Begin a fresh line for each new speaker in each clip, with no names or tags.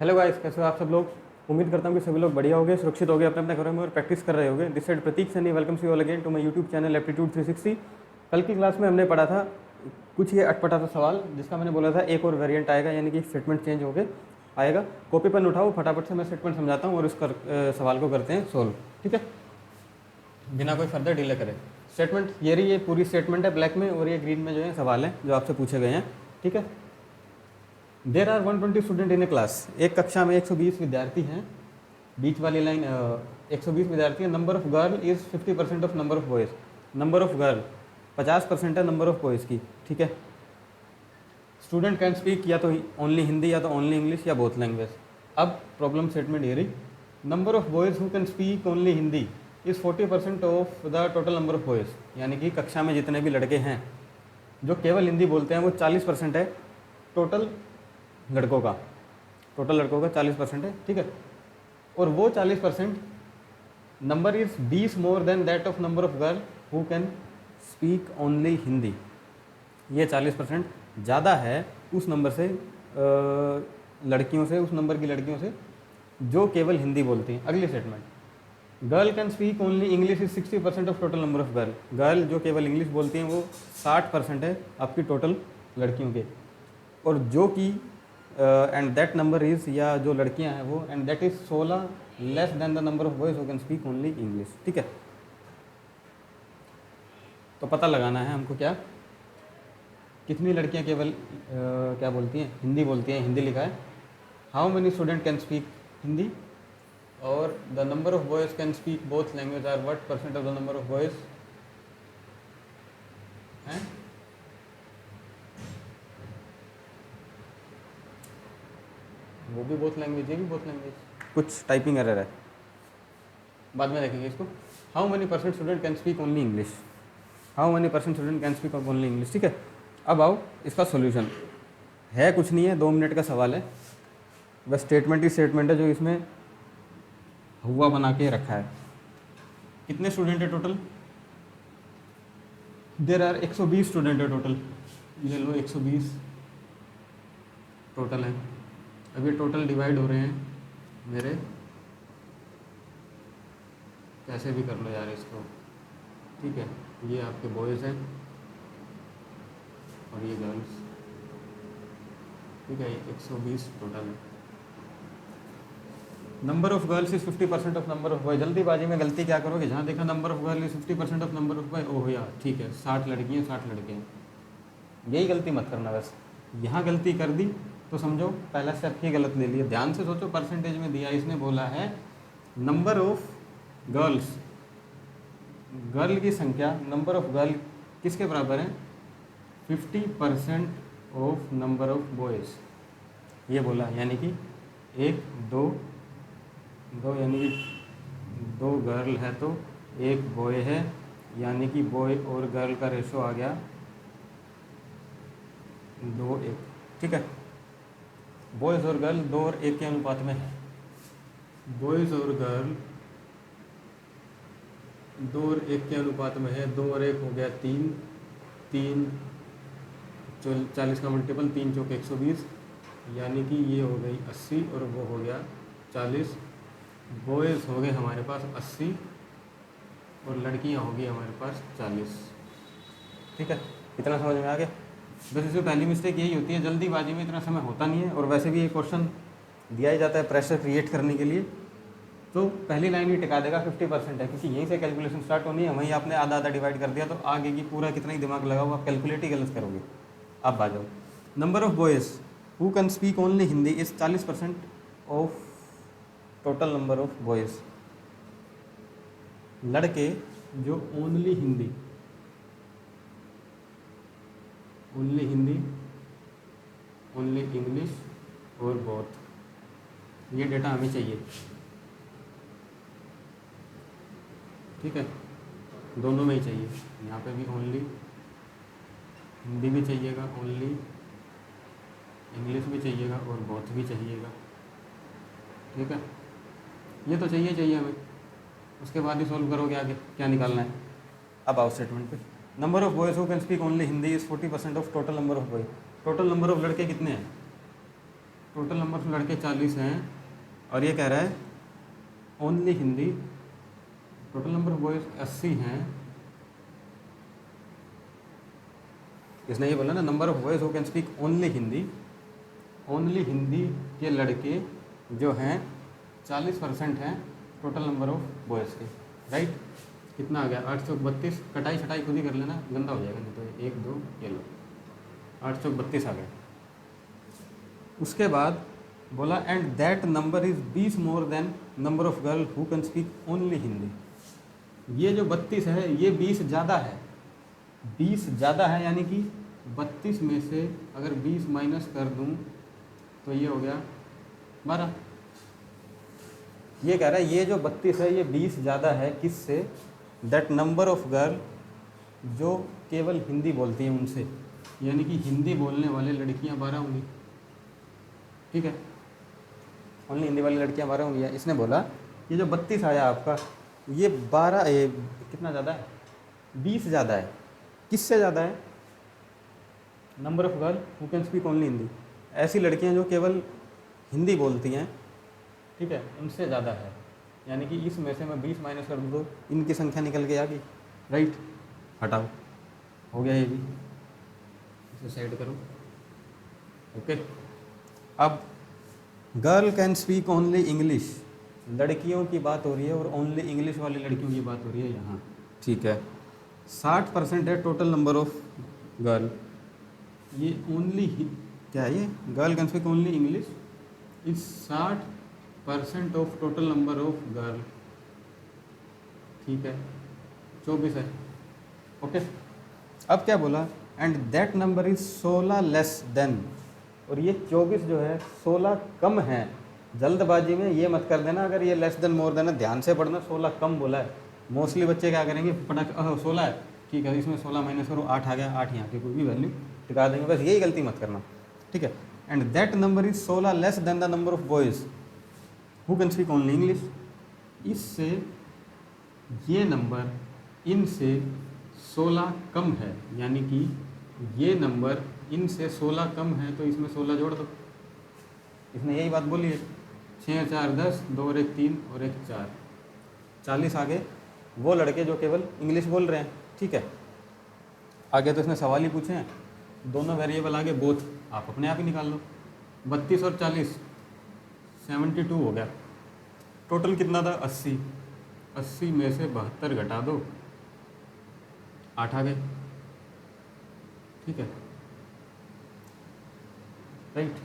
Hello guys, कैसे हो आप सब लोग। उम्मीद करता हूँ कि सभी लोग बढ़िया होंगे, सुरक्षित होंगे, अपने अपने घरों में और प्रैक्टिस कर रहे होंगे। This side Prateek Sunny welcomes you all again to my YouTube channel Aptitude 360। कल की क्लास में हमने पढ़ा था कुछ ये अटपटा सा सवाल, जिसका मैंने बोला था एक और वेरिएंट आएगा, यानी कि स्टेटमेंट चेंज होकर आएगा। कॉपी पेन उठाओ, फटाफट से मैं स्टेटमेंट समझाता हूँ और इस सवाल को करते हैं सोल्व। ठीक है, बिना कोई फर्दर डिले करे। स्टेटमेंट ये पूरी स्टेटमेंट है ब्लैक में, और ये ग्रीन में जो है सवाल है जो आपसे पूछे गए हैं। ठीक है, there are 120 student in a class. एक कक्षा में 120 विद्यार्थी हैं। बीच वाली लाइन 120 विद्यार्थी है। Number of girl is 50% of number of boys. Number of girl 50% है नंबर ऑफ बॉयज़ की। ठीक है, स्टूडेंट कैन स्पीक या तो ओनली हिंदी या तो ओनली इंग्लिश या बोथ लैंग्वेज। अब प्रॉब्लम स्टेटमेंट ये रही, number of boys who can speak only Hindi is 40% of the total number of boys. यानी कि कक्षा में जितने भी लड़के हैं जो केवल हिंदी बोलते हैं वो 40% है टोटल लड़कों का। टोटल लड़कों का 40% है। ठीक है, और वो 40% number is 20 more than that of number of girl who can speak only Hindi. ये 40% ज़्यादा है उस नंबर से, लड़कियों से, उस नंबर की लड़कियों से जो केवल हिंदी बोलती हैं। अगली statement, girl can speak only English is 60% of total number of girl. Girl जो केवल इंग्लिश बोलती हैं वो 60% है आपकी टोटल लड़कियों के, और जो कि एंड दैट नंबर इज़, या जो लड़कियां हैं वो, and that is 16 less than the number of boys who can speak only English. ठीक है, तो पता लगाना है हमको क्या, कितनी लड़कियां केवल क्या बोलती हैं, हिंदी बोलती हैं। हिंदी लिखा है, how many student can speak Hindi, और the number of boys can speak both language are what percent of the number of boys हैं। वो भी बोथ लैंग्वेज, ये भी बोथ लैंग्वेज, कुछ टाइपिंग एरर है, बाद में देखेंगे इसको। How many percent student can speak only English, how many percent student can speak only English. ठीक है, अब आओ इसका सॉल्यूशन है, कुछ नहीं है, 2 मिनट का सवाल है, बस स्टेटमेंट ही स्टेटमेंट है जो इसमें हुआ बना के रखा है। कितने स्टूडेंट है टोटल, देर आर 120 स्टूडेंट है टोटल। ये लो 120 टोटल है। अब ये टोटल डिवाइड हो रहे हैं मेरे, कैसे भी कर लो यार इसको। ठीक है, ये आपके बॉयज़ हैं और ये गर्ल्स। ठीक है, ये 120 टोटल है। Number of girls is 50% of number of boy. जल्दीबाजी में गलती क्या करोगे, जहाँ देखा number of girl is 50% of number of boy, ओह यार ठीक है 60 लड़कियाँ 60 लड़के हैं, यही गलती मत करना। बस यहाँ गलती कर दी तो समझो पहला स्टेप ही गलत ले लिया। ध्यान से सोचो, परसेंटेज में दिया, इसने बोला है नंबर ऑफ गर्ल्स, गर्ल की संख्या, नंबर ऑफ गर्ल किसके बराबर है, 50% ऑफ नंबर ऑफ बॉयज़, ये बोला। यानी कि 1 2 2, यानी कि 2 गर्ल है तो 1 बॉय है, यानी कि बॉय और गर्ल का रेशो आ गया 2:1। ठीक है, बॉयज़ और गर्ल 2 और 1 के अनुपात में है। बॉयज़ और गर्ल 2 और 1 के अनुपात में है। 2 और 1 हो गया 3, 3 40 का मल्टीपल, 3 चौके 120, यानी कि ये हो गई 80 और वो हो गया 40। बॉयज़ हो गए हमारे पास 80 और लड़कियां होगी हमारे पास 40। ठीक है, इतना समझ में आ गया। बस इसमें पहली मिस्टेक यही होती है, जल्दीबाजी में इतना समय होता नहीं है, और वैसे भी ये क्वेश्चन दिया ही जाता है प्रेशर क्रिएट करने के लिए, तो पहली लाइन ही टिका देगा 50% है, क्योंकि यहीं से कैलकुलेशन स्टार्ट होनी है। वहीं आपने आधा आधा डिवाइड कर दिया तो आगे की पूरा कितना ही दिमाग लगाओ, आप कैलकुलेट ही गलत करोगे। अब आ जाओ, number of boys who can speak only Hindi is 40% of total number of boys. लड़के जो only Hindi, only Hindi, only English और बोथ, ये डेटा हमें चाहिए। ठीक है, दोनों में ही चाहिए, यहाँ पे भी ओनली हिंदी भी चाहिएगा, ओनली इंग्लिश भी चाहिएगा और बोथ भी चाहिएगा। ठीक है, ये तो चाहिए हमें, उसके बाद ही सॉल्व करोगे आगे क्या निकालना है। अब आओ स्टेटमेंट पे, number of boys who can speak only Hindi is 40% of total number of boy. Total number of लड़के कितने हैं, टोटल नंबर ऑफ लड़के 40 हैं और ये कह रहा है only Hindi, total number of boys 80 हैं। इसने ये बोला ना number of boys who can speak only Hindi, only Hindi के लड़के जो हैं 40% हैं टोटल नंबर ऑफ बॉयज़ के, राइट। कितना आ गया 832, कटाई छटाई खुद ही कर लेना, गंदा हो जाएगा नहीं तो 1 2 ये लो 832 आ गया। उसके बाद बोला and that number is 20 more than number of girl who can speak only Hindi. ये जो 32 है ये 20 ज़्यादा है, 20 ज़्यादा है, यानी कि 32 में से अगर 20 माइनस कर दूं तो ये हो गया 12। ये कह रहा है ये जो 32 है ये 20 ज़्यादा है किससे, दैट नंबर ऑफ गर्ल जो केवल हिंदी बोलती हैं उनसे, यानी कि हिंदी बोलने वाले लड़कियां 12 होंगी, ठीक है, ओनली हिंदी वाली लड़कियां 12 होंगी। इसने बोला ये जो 32 आया आपका ये 12 कितना ज़्यादा है, 20 ज़्यादा है। किससे ज़्यादा है, number of girl who can speak only Hindi, ऐसी लड़कियां जो केवल हिंदी बोलती हैं, ठीक है, उनसे ज़्यादा है। यानी कि इसमें से मैं 20 माइनस कर दूँ तो इनकी संख्या निकल के आ गई, राइट। हटाओ, हो गया ये भी, इसे साइड करो, ओके। अब girl can speak only English, लड़कियों की बात हो रही है और ओनली इंग्लिश वाली लड़कियों की बात हो रही है यहाँ, ठीक है। 60% है टोटल नंबर ऑफ गर्ल, ये ओनली क्या है, ये girl can speak only English is 60% of total number of girl, ठीक है, 24 है, ओके। अब क्या बोला and that number is 16 less than, और ये 24 जो है 16 कम है। जल्दबाजी में ये मत कर देना अगर ये लेस देन मोर देन है, ध्यान से पढ़ना, 16 कम बोला है। मोस्टली बच्चे क्या करेंगे, पटक 16 है, ठीक है, इसमें 16 माइनस करो 8 आ गया, 8 यहाँ की कोई भी वैल्यू टिका देंगे, बस यही गलती मत करना, ठीक है। And that number is 16 less than the number of boys who can speak only English, इससे ये नंबर इनसे 16 कम है, यानी कि ये नंबर इनसे 16 कम है तो इसमें 16 जोड़ दो। इसने यही बात बोली है, 6 4 10, 2 और 1 3 और 1 4, 40 आगे वो लड़के जो केवल इंग्लिश बोल रहे हैं, ठीक है। आगे तो इसने सवाल ही पूछे हैं, दोनों वेरिएबल आगे बोथ, आप अपने आप ही निकाल लो। 32 और 40 72 हो गया, टोटल कितना था 80, 80 में से 72 घटा दो, 8 आ गए, ठीक है, राइट।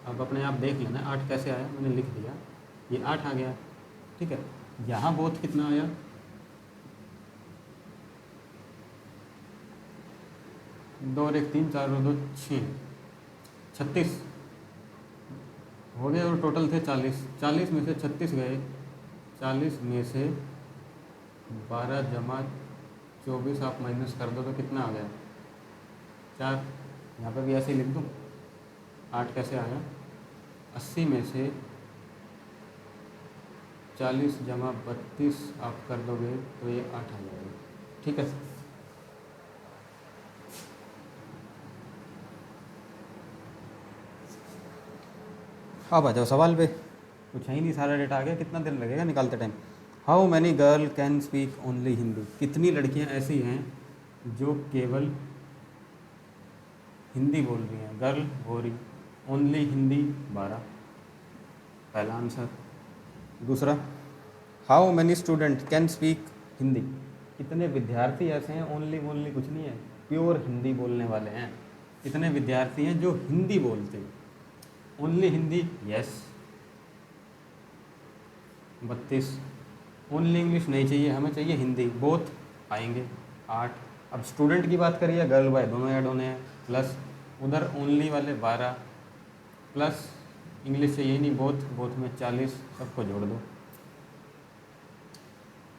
अब अपने आप देख लेना 8 कैसे आया, मैंने लिख दिया, ये 8 आ गया, ठीक है। यहाँ बोथ कितना आया, 2 और 1 3 4 और 2 6, 36 हो गए और टोटल थे 40, 40 में से 36 गए, 40 में से 12 जमा 24 आप माइनस कर दो तो कितना आ गया 4, यहाँ पर भी ऐसे ही लिख दूँ, 8 कैसे आया, 80 में से 40 जमा 32 आप कर दोगे तो ये 8 आ जाएगा, ठीक है। अब आ जाओ सवाल पे, कुछ है ही नहीं, सारा डेटा आ गया, कितना दिन लगेगा निकालते time. How many girl can speak only Hindi, कितनी लड़कियां ऐसी हैं जो केवल हिंदी बोल रही हैं, गर्ल हो रही, ओनली हिंदी 12, पहला आंसर। दूसरा, how many student can speak Hindi, कितने विद्यार्थी ऐसे हैं, ओनली ओनली कुछ नहीं है, प्योर हिंदी बोलने वाले हैं, कितने विद्यार्थी हैं जो हिंदी बोलते हैं, only Hindi yes 32, only English नहीं चाहिए, हमें चाहिए हिंदी, बोथ आएंगे 8। अब स्टूडेंट की बात करिए, गर्ल बॉय दोनों ऐड होने हैं, प्लस उधर ओनली वाले 12, प्लस इंग्लिश चाहिए नहीं, बोथ, बोथ में 40, सबको जोड़ दो,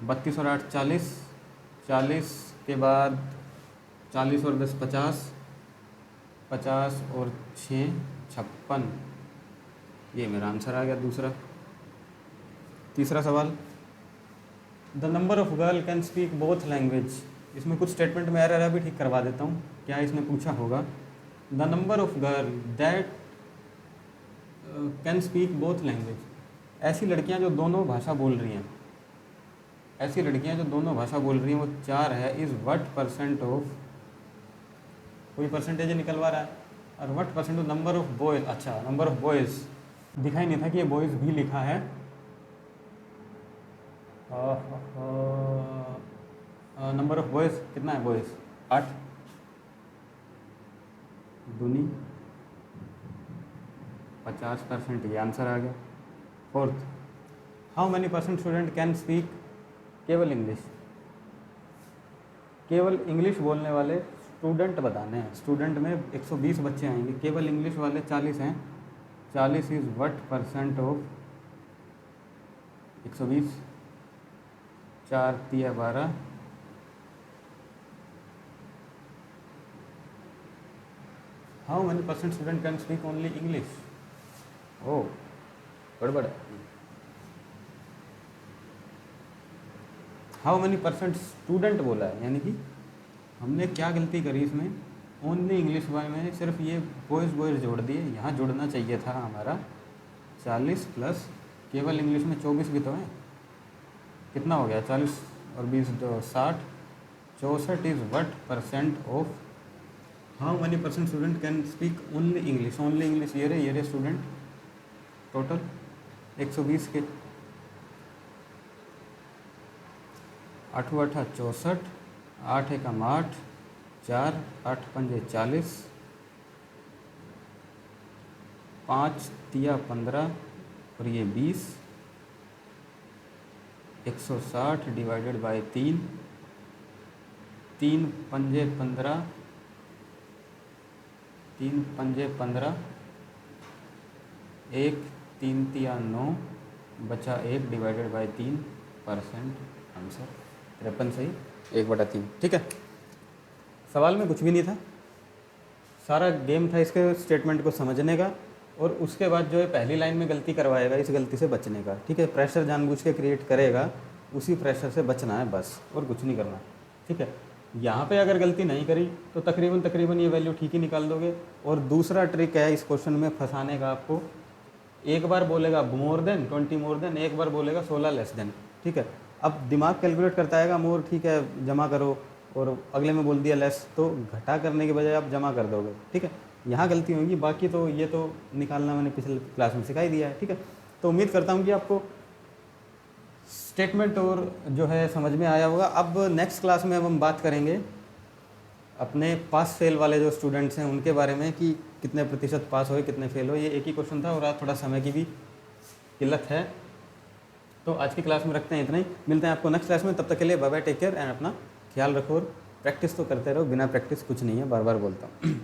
32 और 8 40, 40 के बाद 40 और 10 50, 50 और 6 56, ये मेरा आंसर आ गया दूसरा। तीसरा सवाल, the number of girl can speak both language, इसमें कुछ स्टेटमेंट में एरर है, अभी ठीक करवा देता हूँ। क्या इसने पूछा होगा, the number of girl that can speak both language, ऐसी लड़कियां जो दोनों भाषा बोल रही हैं, ऐसी लड़कियां जो दोनों भाषा बोल रही हैं वो 4 है। इज़ व्हाट परसेंट ऑफ, कोई परसेंटेज निकलवा रहा है, और what percent of number of boys, अच्छा नंबर ऑफ बॉयज़ दिखाई नहीं था कि ये बॉयज़ भी लिखा है। नंबर ऑफ बॉयज़ कितना है, बॉयज़ 8 दूनी 50%, ये आंसर आ गया। Fourth, how many percent student can speak केवल इंग्लिश, केवल इंग्लिश बोलने वाले स्टूडेंट बताने हैं। स्टूडेंट में 120 बच्चे आएंगे, केवल इंग्लिश वाले 40 हैं। 40 इज़ व्हाट परसेंट ऑफ 120, 4 तिया 12, how many percent student can speak only English, ओ गड़बड़ है। हाउ मैनी परसेंट स्टूडेंट बोला है, यानी कि हमने क्या गलती करी इसमें, ओनली इंग्लिश में सिर्फ ये बॉयज़ बॉयज़ जोड़ दिए, यहाँ जोड़ना चाहिए था हमारा 40 प्लस केवल इंग्लिश में 24 भी तो है, कितना हो गया 40 और 20 तो 60, 64 is what percent of, how many percent student can speak only English, only English ये रहे स्टूडेंट, टोटल 120 के 8 8 64, 8 एकम 8, 4 8 पंजे 40, 5 तिया 15 और ये 20, 160 डिवाइडेड बाय 3, 3 पंजे 15, 3 पंजे 15, 1 3 तिया 9 बचा 1 डिवाइडेड बाय 3%, आंसर 53 सही, 1/3। ठीक है, सवाल में कुछ भी नहीं था, सारा गेम था इसके स्टेटमेंट को समझने का, और उसके बाद जो है पहली लाइन में गलती करवाएगा इस गलती से बचने का। ठीक है, प्रेशर जानबूझ के क्रिएट करेगा, उसी प्रेशर से बचना है बस, और कुछ नहीं करना। ठीक है, यहाँ पे अगर गलती नहीं करी तो तकरीबन ये वैल्यू ठीक ही निकाल दोगे। और दूसरा ट्रिक है इस क्वेश्चन में फंसाने का आपको, एक बार बोलेगा मोर देन 20 मोर देन, एक बार बोलेगा 16 लेस देन। ठीक है, अब दिमाग कैलकुलेट करता है मोर, ठीक है जमा करो, और अगले में बोल दिया लेस, तो घटा करने के बजाय आप जमा कर दोगे। ठीक है, यहाँ गलती होगी, बाकी तो ये तो निकालना मैंने पिछले क्लास में सिखा ही दिया है। ठीक है, तो उम्मीद करता हूँ कि आपको स्टेटमेंट और जो है समझ में आया होगा। अब नेक्स्ट क्लास में अब हम बात करेंगे अपने पास फेल वाले जो स्टूडेंट्स हैं उनके बारे में, कि कितने प्रतिशत पास हुए कितने फेल हुए। ये एक ही क्वेश्चन था और आज थोड़ा समय की भी किल्लत है, तो आज की क्लास में रखते हैं इतना ही। मिलते हैं आपको नेक्स्ट क्लास में, तब तक के लिए bye bye, take care and अपना ख्याल रखो, और प्रैक्टिस तो करते रहो, बिना प्रैक्टिस कुछ नहीं है, बार बार बोलता हूँ।